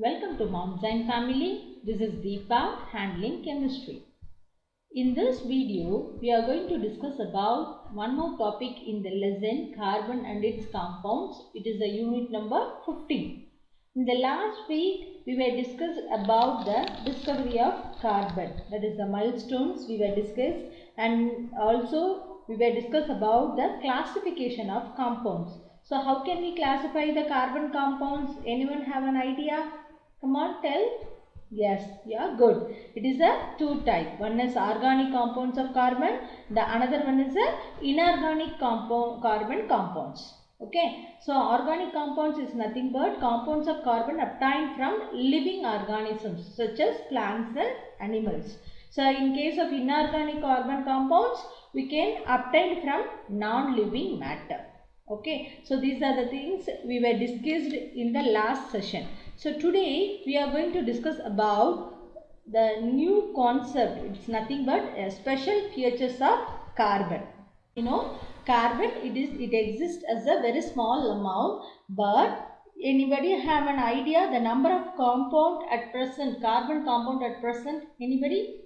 Welcome to Mount Zion family. This is Deepa handling chemistry. In this video, we are going to discuss about one more topic in the lesson, carbon and its compounds. It is the unit number 15. In the last week, we were discussed about the discovery of carbon. That is the milestones we were discussed, and also we were discussed about the classification of compounds. So how can we classify the carbon compounds? Anyone have an idea? Come on, tell. Yes, yeah, good. It is a two type. One is organic compounds of carbon. The another one is a inorganic carbon compounds. Okay. So organic compounds is nothing but compounds of carbon obtained from living organisms such as plants and animals. So in case of inorganic carbon compounds, we can obtain from non-living matter. Okay. So these are the things we were discussed in the last session. So today we are going to discuss about the new concept. It's nothing but special features of carbon. You know, carbon it exists as a very small amount, but anybody have an idea the number of compound at present, carbon compound at present? Anybody?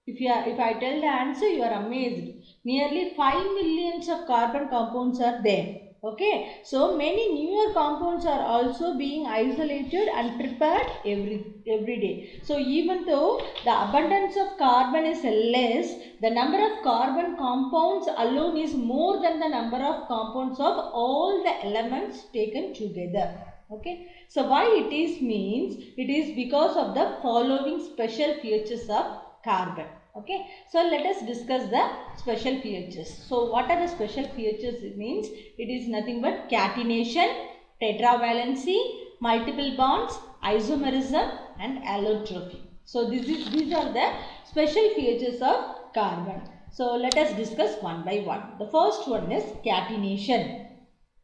If I tell the answer, you are amazed. Nearly 5 millions of carbon compounds are there. Okay, so many newer compounds are also being isolated and prepared every day. So even though the abundance of carbon is less, the number of carbon compounds alone is more than the number of compounds of all the elements taken together. Okay, so why it is means it is because of the following special features of carbon. Okay, so let us discuss the special features. So what are the special features? It means it is nothing but catenation, tetravalency, multiple bonds, isomerism and allotropy. So these are the special features of carbon. So let us discuss one by one. The first one is catenation.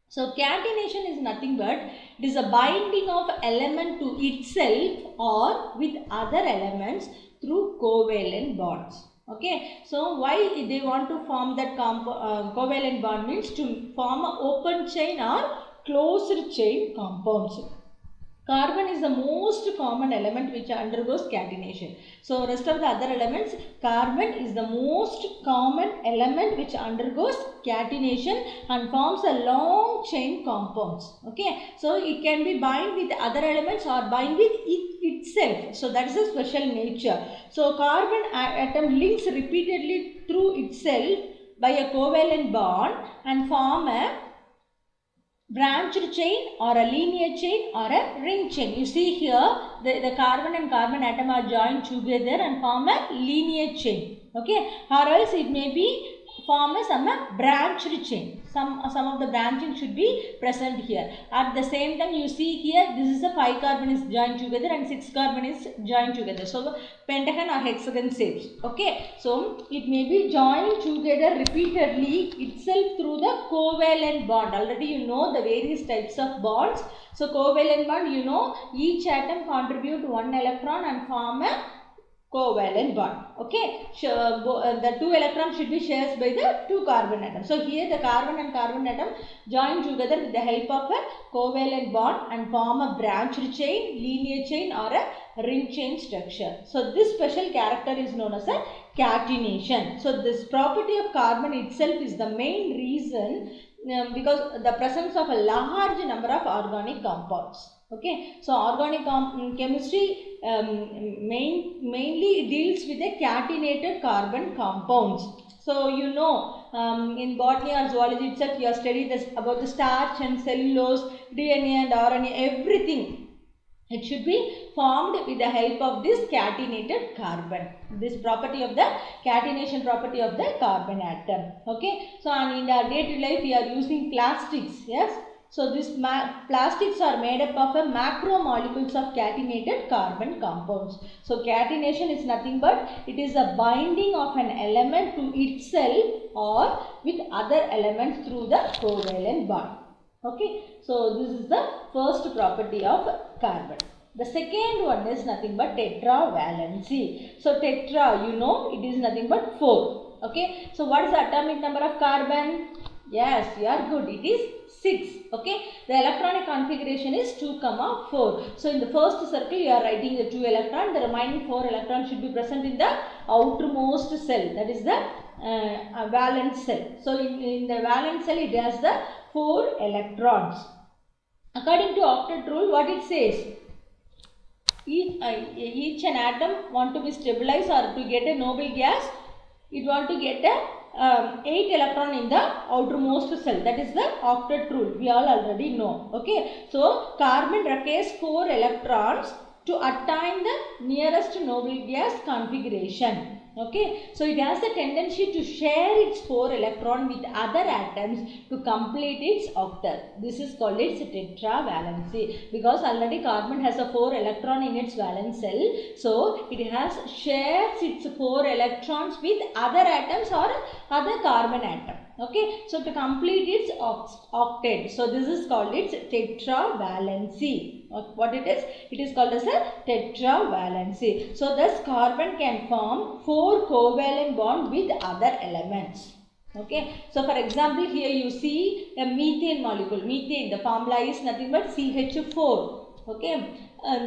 So catenation is nothing but it is a binding of element to itself or with other elements through covalent bonds. Okay, so why they want to form that covalent bond means to form an open chain or closed chain compounds. Carbon is the most common element which undergoes catenation. So rest of the other elements, carbon is the most common element which undergoes catenation and forms a long chain compounds. Okay, so it can be bind with other elements or bind with itself. So that is a special nature. So carbon atom links repeatedly through itself by a covalent bond and form a branched chain or a linear chain or a ring chain. You see here the carbon and carbon atom are joined together and form a linear chain. Okay, or else it may be form a branched chain. Some of the branching should be present here. At the same time, you see here this is a 5 carbon is joined together and 6 carbon is joined together. So pentagon or hexagon shapes. Okay, so it may be joined together repeatedly itself through the covalent bond. Already you know the various types of bonds. So covalent bond, you know, each atom contribute 1 electron and form a covalent bond. Okay, the 2 electrons should be shared by the 2 carbon atoms. So here the carbon and carbon atom join together with the help of a covalent bond and form a branched chain, linear chain or a ring chain structure. So this special character is known as a catenation. So this property of carbon itself is the main reason because the presence of a large number of organic compounds. Okay, so organic chemistry mainly deals with the catenated carbon compounds. So you know in botany or zoology itself you have studied this about the starch and cellulose, DNA and RNA, everything. It should be formed with the help of this catenated carbon. This property of the catenation property of the carbon atom. Okay, so and in our day-to-day life we are using plastics. Yes. So these plastics are made up of a macromolecules of catenated carbon compounds. So catenation is nothing but it is a binding of an element to itself or with other elements through the covalent bond. Okay, so this is the first property of carbon. The second one is nothing but tetravalency. So tetra, you know, it is nothing but 4. Okay, so what is the atomic number of carbon? Yes, you are good. It is 6. Okay. The electronic configuration is 2, 4. So in the first circle you are writing the 2 electron. The remaining 4 electrons should be present in the outermost cell. That is the valence cell. So in the valence cell it has the 4 electrons. According to octet rule, what it says? Each an atom want to be stabilized or to get a noble gas, it want to get a 8 electron in the outermost cell. That is the octet rule. We all already know. Okay. So carbon requires 4 electrons to attain the nearest noble gas configuration. Okay, so it has a tendency to share its 4 electron with other atoms to complete its octet. This is called its tetravalency, because already carbon has a 4 electron in its valence cell. So it has shares its 4 electrons with other atoms or other carbon atom. Okay, so to complete its octet. So this is called its tetravalency. What it is? It is called as a tetravalency. So thus carbon can form 4 covalent bonds with other elements. Okay. So for example, here you see a methane molecule. Methane, the formula is nothing but CH4. Okay.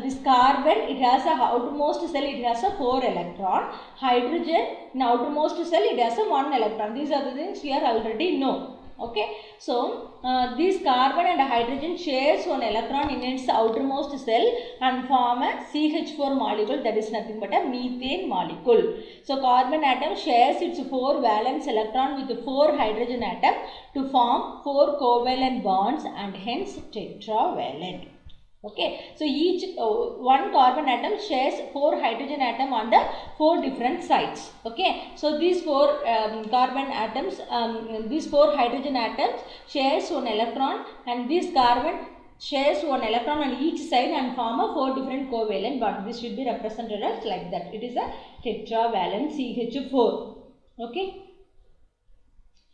This carbon, it has a outermost cell, it has a 4 electron. Hydrogen, in outermost cell, it has a 1 electron. These are the things we are already know. Okay, so this carbon and hydrogen shares 1 electron in its outermost cell and form a CH4 molecule, that is nothing but a methane molecule. So carbon atom shares its 4 valence electron with 4 hydrogen atom to form 4 covalent bonds and hence tetravalent. Okay, so each one carbon atom shares 4 hydrogen atom on the 4 different sides. Okay, so these 4 carbon atoms, these 4 hydrogen atoms shares 1 electron, and this carbon shares 1 electron on each side and form a 4 different covalent bonds. This should be represented as like that. It is a tetravalent CH4. Okay.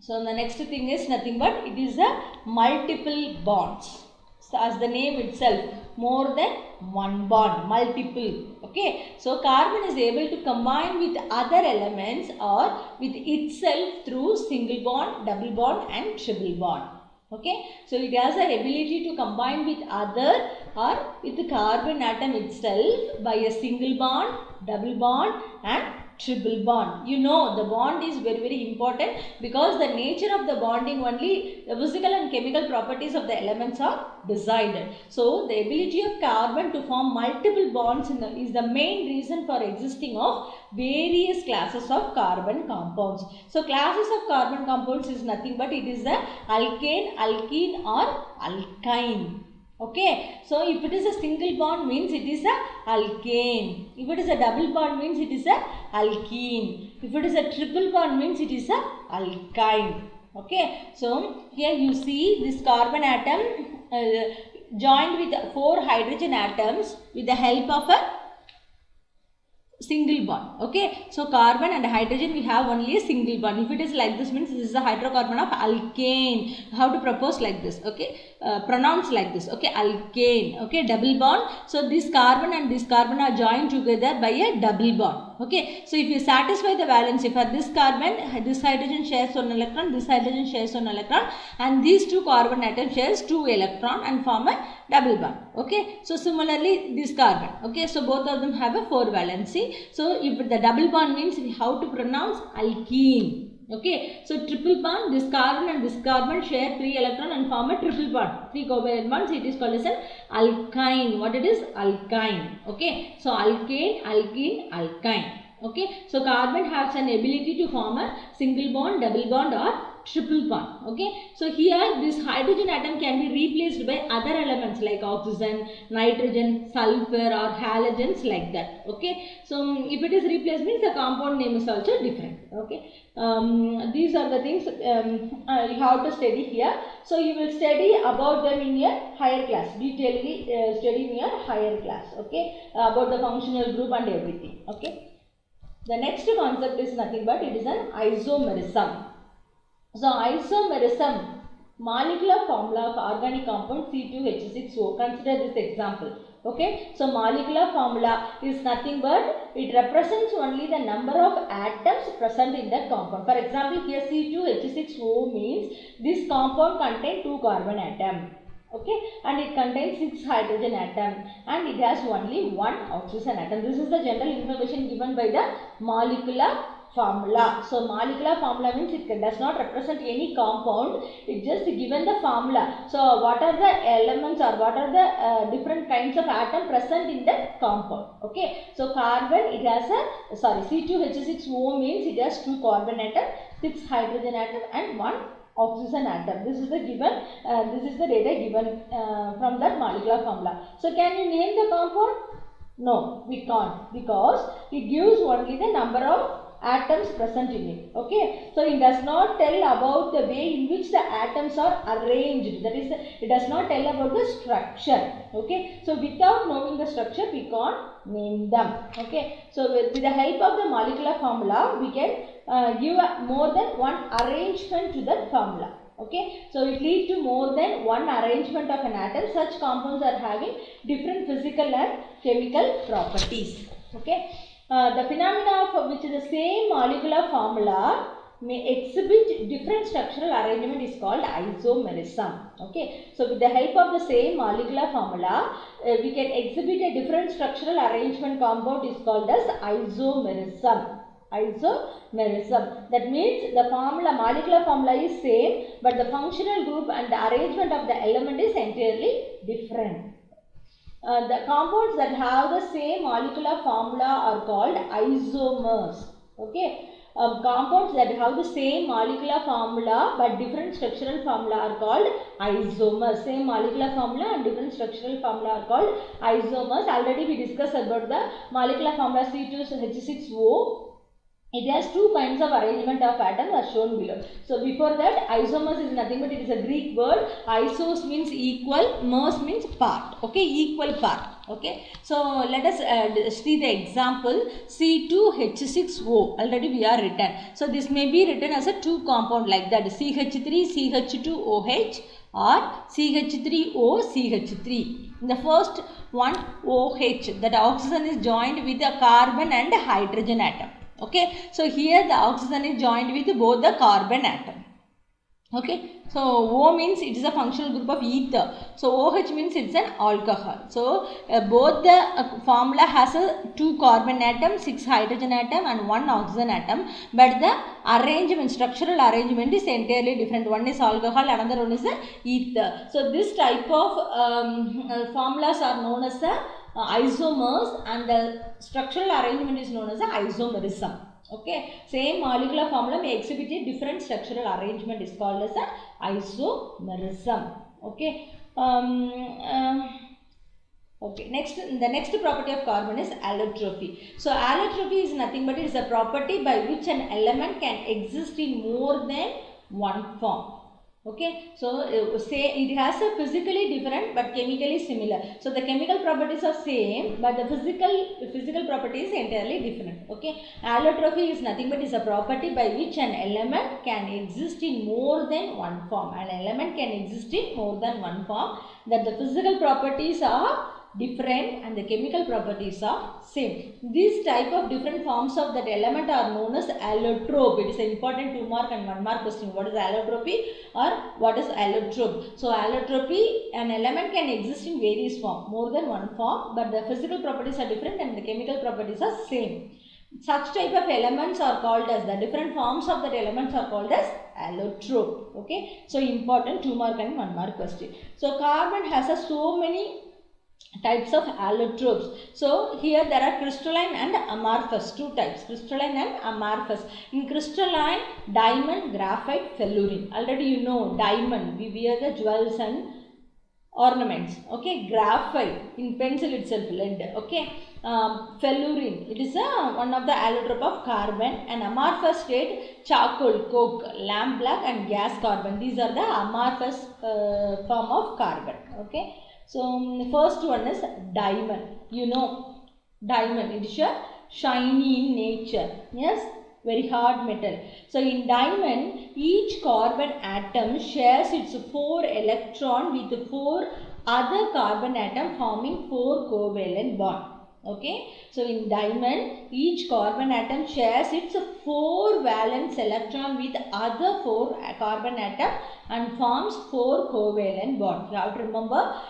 So the next thing is nothing but it is a multiple bonds. So as the name itself, more than 1 bond, multiple. Okay, so carbon is able to combine with other elements or with itself through single bond, double bond and triple bond. Okay, so it has the ability to combine with other or with the carbon atom itself by a single bond, double bond and triple bond. You know the bond is very important, because the nature of the bonding only the physical and chemical properties of the elements are decided. So the ability of carbon to form multiple bonds is the main reason for existing of various classes of carbon compounds. So classes of carbon compounds is nothing but it is the alkane, alkene or alkyne. Okay, so if it is a single bond means it is a alkane. If it is a double bond means it is a alkene. If it is a triple bond means it is a alkyne. Okay, so here you see this carbon atom joined with 4 hydrogen atoms with the help of a single bond. Okay, so carbon and hydrogen we have only a single bond. If it is like this means this is a hydrocarbon of alkane. How to propose like this? Okay, pronounce like this. Okay, alkane. Okay, double bond. So this carbon and this carbon are joined together by a double bond. Okay, so if you satisfy the valency for this carbon, this hydrogen shares 1 electron, this hydrogen shares 1 electron, and these 2 carbon atoms shares 2 electron and form a double bond. Okay, so similarly this carbon. Okay, so both of them have a 4 valency. So if the double bond means how to pronounce alkene. Okay, so triple bond, this carbon and this carbon share 3 electron and form a triple bond, 3 covalent bonds. It is called as an alkyne. What it is? Alkyne. Okay, so alkane, alkene, alkyne. Okay, so carbon has an ability to form a single bond, double bond or triple bond. Okay, so here this hydrogen atom can be replaced by other elements like oxygen, nitrogen, sulfur or halogens like that. Okay, so if it is replaced means the compound name is also different. Okay, these are the things you have to study here. So you will study about them in your higher class, detailedly study in your higher class. Okay, about the functional group and everything. Okay, the next concept is nothing but it is an isomerism. So isomerism molecular formula of organic compound C2H6O. Consider this example. Okay, so molecular formula is nothing but it represents only the number of atoms present in that compound. For example, here C2H6O means this compound contains 2 carbon atoms. Okay, and it contains 6 hydrogen atoms and it has only 1 oxygen atom. This is the general information given by the molecular formula. So molecular formula means it does not represent any compound, it just given the formula. So what are the elements or what are the different kinds of atom present in that compound. Okay, so carbon, it has a C2H6O means it has 2 carbon atom, 6 hydrogen atom and 1 oxygen atom. This is the given, this is the data given from that molecular formula. So can you name the compound? No, we can't, because it gives only the number of atoms present in it. Okay, so it does not tell about the way in which the atoms are arranged, that is, it does not tell about the structure. Okay, so without knowing the structure we can't name them. Okay, so with the help of the molecular formula we can give more than one arrangement to that formula. Okay, so it leads to more than one arrangement of an atom. Such compounds are having different physical and chemical properties. Okay, the phenomena of which the same molecular formula may exhibit different structural arrangement is called isomerism. Okay, so with the help of the same molecular formula we can exhibit a different structural arrangement compound is called as isomerism. Isomerism, that means the formula, molecular formula is same but the functional group and the arrangement of the element is entirely different. The compounds that have the same molecular formula are called isomers. Okay, compounds that have the same molecular formula but different structural formula are called isomers. Same molecular formula and different structural formula are called isomers. Already we discussed about the molecular formula C2H6O. It has 2 kinds of arrangement of atoms are shown below. So before that, isomers is nothing but it is a Greek word. Isos means equal, mers means part. Okay, equal part. Okay, so let us see the example C2H6O. Already we are written. So this may be written as a 2 compound like that, CH3CH2OH or CH3O CH3. In the first one OH, that oxygen is joined with a carbon and a hydrogen atom. Okay, so here the oxygen is joined with both the carbon atom. Okay, so O means it is a functional group of ether. So OH means it's an alcohol. So both the formula has a 2 carbon atom, 6 hydrogen atom and 1 oxygen atom. But the arrangement, structural arrangement is entirely different. One is alcohol, another one is the ether. So this type of formulas are known as the isomers and the structural arrangement is known as the isomerism. Okay, same molecular formula may exhibit a different structural arrangement is called as the isomerism. Okay, okay, next, the next property of carbon is allotropy. So allotropy is nothing but it is a property by which an element can exist in more than one form. Okay, so say it has a physically different but chemically similar. So the chemical properties are same but the physical property is entirely different. Okay, allotropy is nothing but is a property by which an element can exist in more than one form. An element can exist in more than one form, that the physical properties are different and the chemical properties are same. These type of different forms of that element are known as allotrope. It is an important 2 mark and 1 mark question. What is allotropy or what is allotrope? So allotropy, an element can exist in various forms, more than one form, but the physical properties are different and the chemical properties are same. Such type of elements are called as, the different forms of that elements are called as allotrope. Okay, so important 2 mark and 1 mark question. So carbon has so many types of allotropes. So here there are crystalline and amorphous, 2 types, crystalline and amorphous. In crystalline, diamond, graphite, fluorine. Already you know diamond, we wear the jewels and ornaments. Okay, graphite, in pencil itself, lead. Okay, fluorine, it is one of the allotrope of carbon. And amorphous state, charcoal, coke, lamp black and gas carbon. These are the amorphous form of carbon. Okay. So first one is diamond. You know diamond, it is shiny in nature. Yes, very hard metal. So in diamond, each carbon atom shares its 4 electron with 4 other carbon atom forming 4 covalent bond. Okay, so in diamond, each carbon atom shares its 4 valence electron with other 4 carbon atom and forms 4 covalent bond. You have to remember,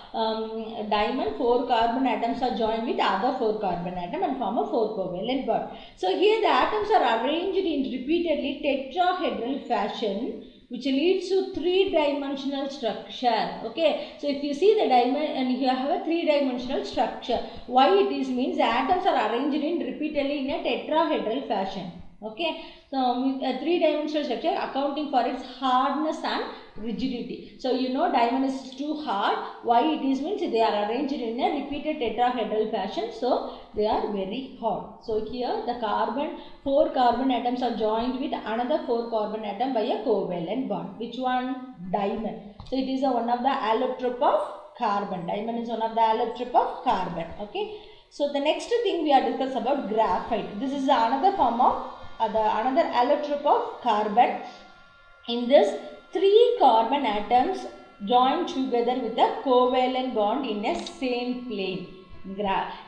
diamond, 4 carbon atoms are joined with other 4 carbon atom and form a 4 covalent bond. So here the atoms are arranged in repeatedly tetrahedral fashion, which leads to 3-dimensional structure. Okay, so if you see the diamond and you have a 3-dimensional structure, why it is means the atoms are arranged in repeatedly in a tetrahedral fashion. Okay, so with a 3-dimensional structure accounting for its hardness and rigidity. So you know diamond is too hard. Why it is means they are arranged in a repeated tetrahedral fashion, so they are very hard. So here the 4 carbon atoms are joined with another 4 carbon atom by a covalent bond. Which one? Diamond. So it is one of the allotrope of carbon. Diamond is one of the allotrope of carbon. Okay. So the next thing we are discussing about graphite. This is another form of another allotrope of carbon. In this, 3 carbon atoms join together with a covalent bond in a same plane.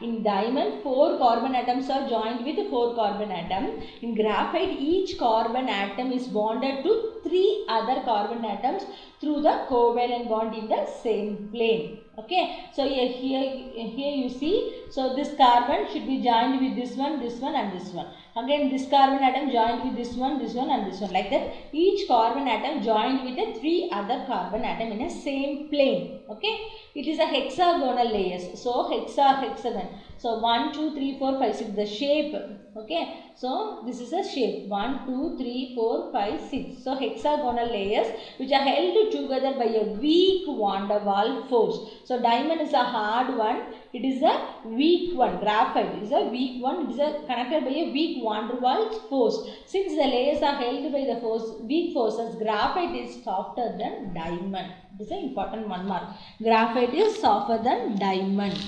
In diamond, 4 carbon atoms are joined with 4 carbon atom. In graphite, each carbon atom is bonded to 3 other carbon atoms through the covalent bond in the same plane. Okay, so here you see, so this carbon should be joined with this one and this one. Again this carbon atom joined with this one and this one. Like that, each carbon atom joined with the 3 other carbon atom in a same plane. Okay, it is a hexagonal layers. So hexagon. So 1, 2, 3, 4, 5, 6. The shape. Okay, so this is a shape. 1, 2, 3, 4, 5, 6. So hexagonal layers which are held together by a weak van der Waals force. So diamond is a hard one. It is a weak one. Graphite is a weak one. It is connected by a weak van der Waals force. Since the layers are held by the weak forces, graphite is softer than diamond. This is an important one mark. Graphite is softer than diamond.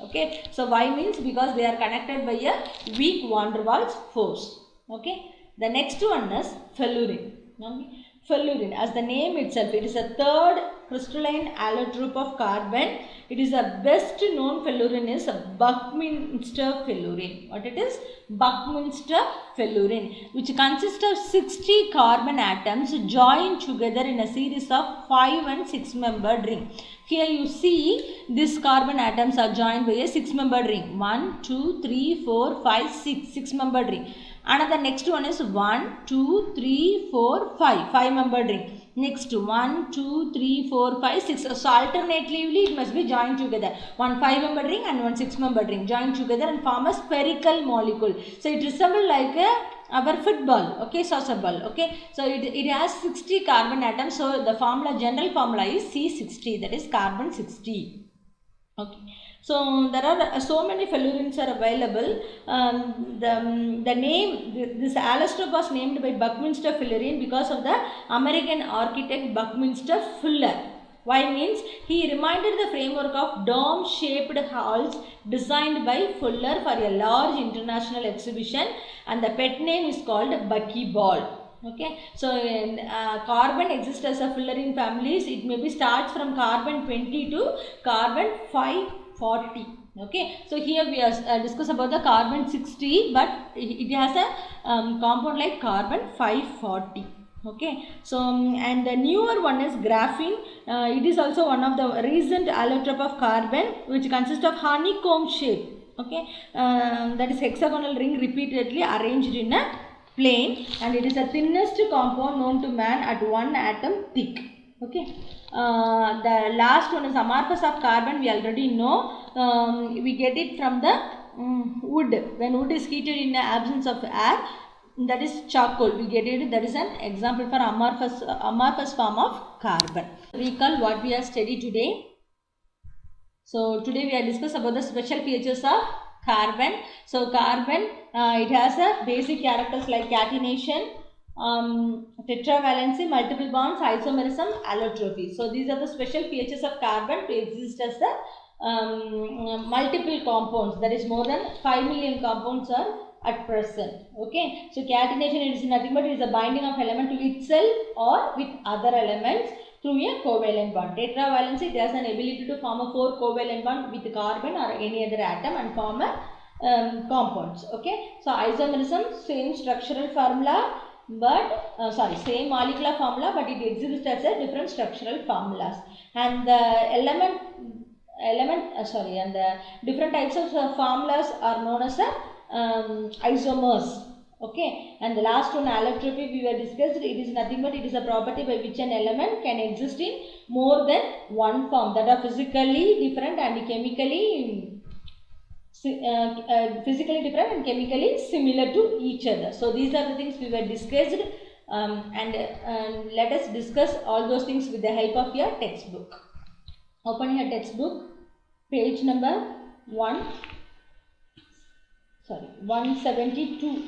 Okay, so why means because they are connected by a weak van der Waals force. Okay, the next one is fullerene. Okay. Fullerene, as the name itself, it is a 3rd crystalline allotrope of carbon. It is the best known fullerene is Buckminster fullerene. What it is? Buckminster fullerene, which consists of 60 carbon atoms joined together in a series of 5 and 6 membered ring. Here you see these carbon atoms are joined by a 6-membered ring. 1, 2, 3, 4, 5, 6. 6-membered ring. Another next one is 1, 2, 3, 4, 5. 5-membered ring. Next 1, 2, 3, 4, 5, 6. So alternatively it must be joined together. One 5-membered ring and one 6-membered ring joined together and form a spherical molecule. So it resembles like our football, okay, saucer ball, okay. So it has 60 carbon atoms. So the general formula is C60, that is carbon 60. Okay. So there are so many fullerenes are available. The name, this allotrope was named by Buckminster fullerene because of the American architect Buckminster Fuller. Why means he reminded the framework of dome-shaped halls designed by Fuller for a large international exhibition, and the pet name is called Buckyball. Okay, so carbon exists as a fullerene families. It may be starts from carbon 20 to carbon 540. Okay, so here we are discuss about the carbon 60, but it has a compound like carbon 540. Okay, so and the newer one is graphene. It is also one of the recent allotrope of carbon, which consists of honeycomb shape. Okay, that is hexagonal ring repeatedly arranged in a plane, and it is the thinnest compound known to man at 1 atom thick. Okay, the last one is amorphous of carbon. We already know. We get it from the wood. When wood is heated in the absence of air, that is charcoal. We get it. That is an example for amorphous form of carbon. Recall what we have studied today. So today we are discussing about the special features of carbon. So carbon, it has a basic characters like catenation, tetravalency, multiple bonds, isomerism, allotropy. So these are the special features of carbon to exist as the multiple compounds. That is more than 5 million compounds are at present. Okay, so catenation is nothing but it is a binding of element to itself or with other elements through a covalent bond. Tetravalency, it has an ability to form a 4 covalent bond with carbon or any other atom and form a compounds. Okay, so isomerism, same structural formula, but same molecular formula, but it exhibits as a different structural formulas. And the and the different types of formulas are known as isomers. Okay, and the last one, allotropy, we were discussed. It is nothing but it is a property by which an element can exist in more than one form, that are physically different and chemically similar to each other. So these are the things we were discussed, and let us discuss all those things with the help of your textbook. Open your textbook, page number 172.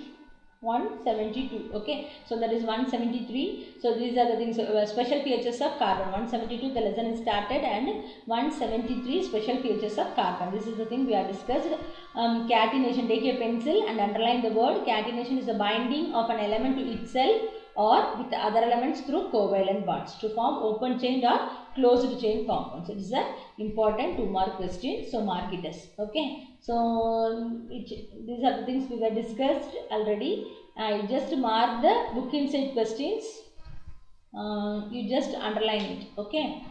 172. Okay, so that is 173. So these are the things, special features of carbon. 172, the lesson is started, and 173, special features of carbon. This is the thing we have discussed. Catenation, take a pencil and underline the word. Catenation is the binding of an element to itself or with other elements through covalent bonds to form open chain or closed chain compounds. It is an important 2-mark question, so mark it as. Okay, so these are the things we were discussed already. I just mark the book inside questions. You just underline it. Okay,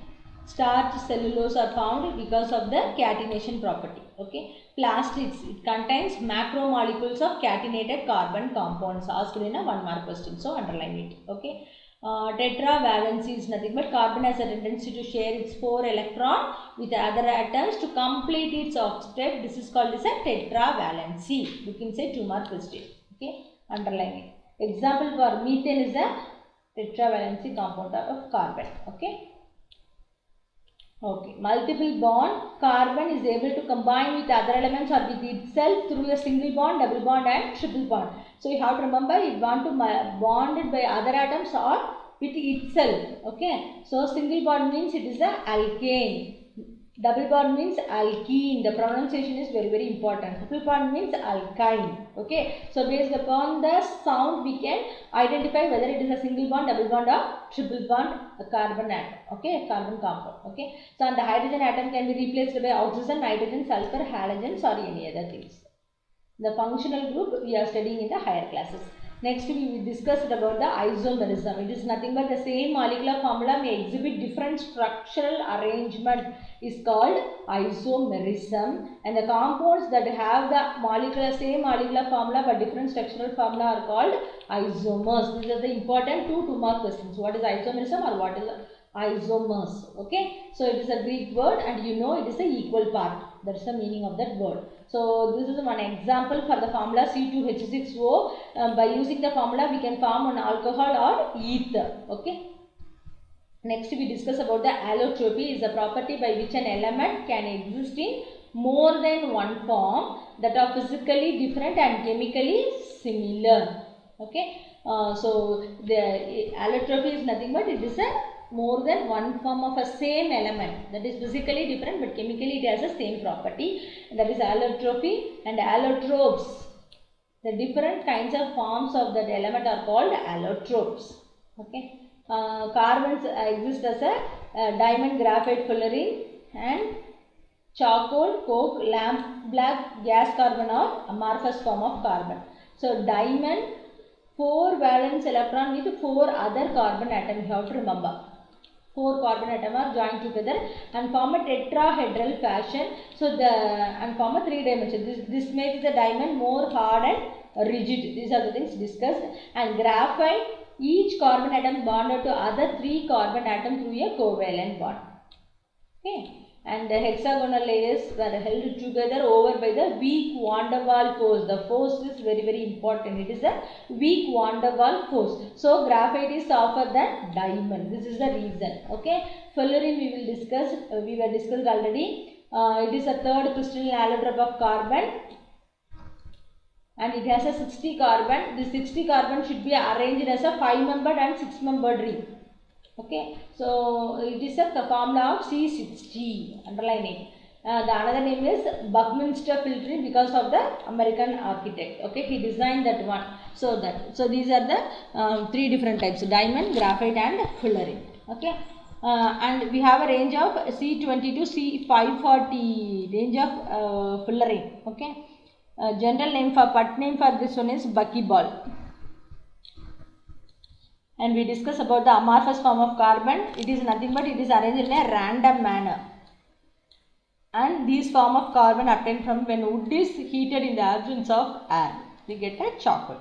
starch, cellulose are found because of the catenation property. Okay, plastics, it contains macromolecules of catenated carbon compounds, asked in a 1-mark question, so underline it. Okay, tetravalency is nothing but carbon has a tendency to share its 4 electron with other atoms to complete its octet. This is called as a tetravalency. Book inside 2-mark question. Okay, underline it. Example for methane is a tetravalency compound of carbon. Okay. Okay, multiple bond, carbon is able to combine with other elements or with itself through a single bond, double bond and triple bond. So you have to remember, it want to bonded by other atoms or with itself. Okay, so single bond means it is a alkane. Double bond means alkene. The pronunciation is very, very important. Triple bond means alkyne. Okay, so based upon the sound we can identify whether it is a single bond, double bond or triple bond carbon atom. Okay, carbon compound. Okay, so and the hydrogen atom can be replaced by oxygen, nitrogen, sulfur, halogens or any other things. The functional group we are studying in the higher classes. Next we will discuss about the isomerism. It is nothing but the same molecular formula may exhibit different structural arrangement is called isomerism, and the compounds that have the same molecular formula but different structural formula are called isomers. These are the important 2-mark questions. What is isomerism or what is isomers? Okay, so it is a Greek word and you know it is the equal part. That is the meaning of that word. So this is one example for the formula C2H6O. By using the formula we can form an alcohol or ether. Okay. Next we discuss about the allotropy. Is a property by which an element can exist in more than one form that are physically different and chemically similar. Okay. So the allotropy is nothing but it is a more than one form of a same element that is physically different but chemically it has the same property, that is allotropy. And allotropes, the different kinds of forms of that element are called allotropes. Okay, carbons exist as a diamond, graphite, fullerene and charcoal, coke, lamp black, gas carbon or amorphous form of carbon. So diamond, 4 valence electron with 4 other carbon atoms, you have to remember. 4 carbon atoms are joined together and form a tetrahedral fashion. So and form a 3 dimension. This makes the diamond more hard and rigid. These are the things discussed. And graphite, each carbon atom bonded to other 3 carbon atoms through a covalent bond. Okay. And the hexagonal layers were held together over by the weak van der Waals force. The force is very, very important. It is a weak van der Waals force. So graphite is softer than diamond. This is the reason. Okay. Fullerene we will discuss. We were discussed already. It is a 3rd crystalline allotrope of carbon. And it has a 60 carbon. This 60 carbon should be arranged as a 5-membered and 6-membered ring. Okay, so it is a formula of C60, underline it. The another name is Buckminster filtering because of the American architect. Okay, he designed that one. So these are the three different types: diamond, graphite, and fullerene. Okay, and we have a range of C20 to C540 range of fullerene. Okay, general name for put name for this one is buckyball. And we discuss about the amorphous form of carbon. It is nothing but it is arranged in a random manner. And these form of carbon obtained from when wood is heated in the absence of air. We get a charcoal.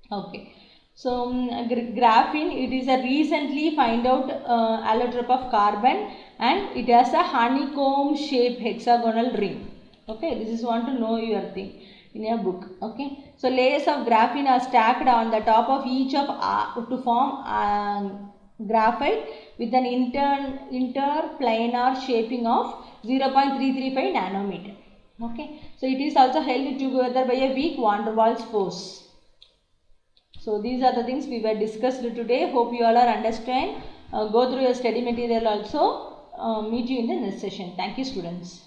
Okay. So graphene, it is a recently find out allotrope of carbon, and it has a honeycomb shaped hexagonal ring. Okay, this is want to know your thing in your book. Okay, so layers of graphene are stacked on the top of each of to form graphite with an interplanar shaping of 0.335 nanometer. Okay, so it is also held together by a weak van der Waals force. So these are the things we were discussed today. Hope you all are understand. Go through your study material also. Meet you in the next session. Thank you, students.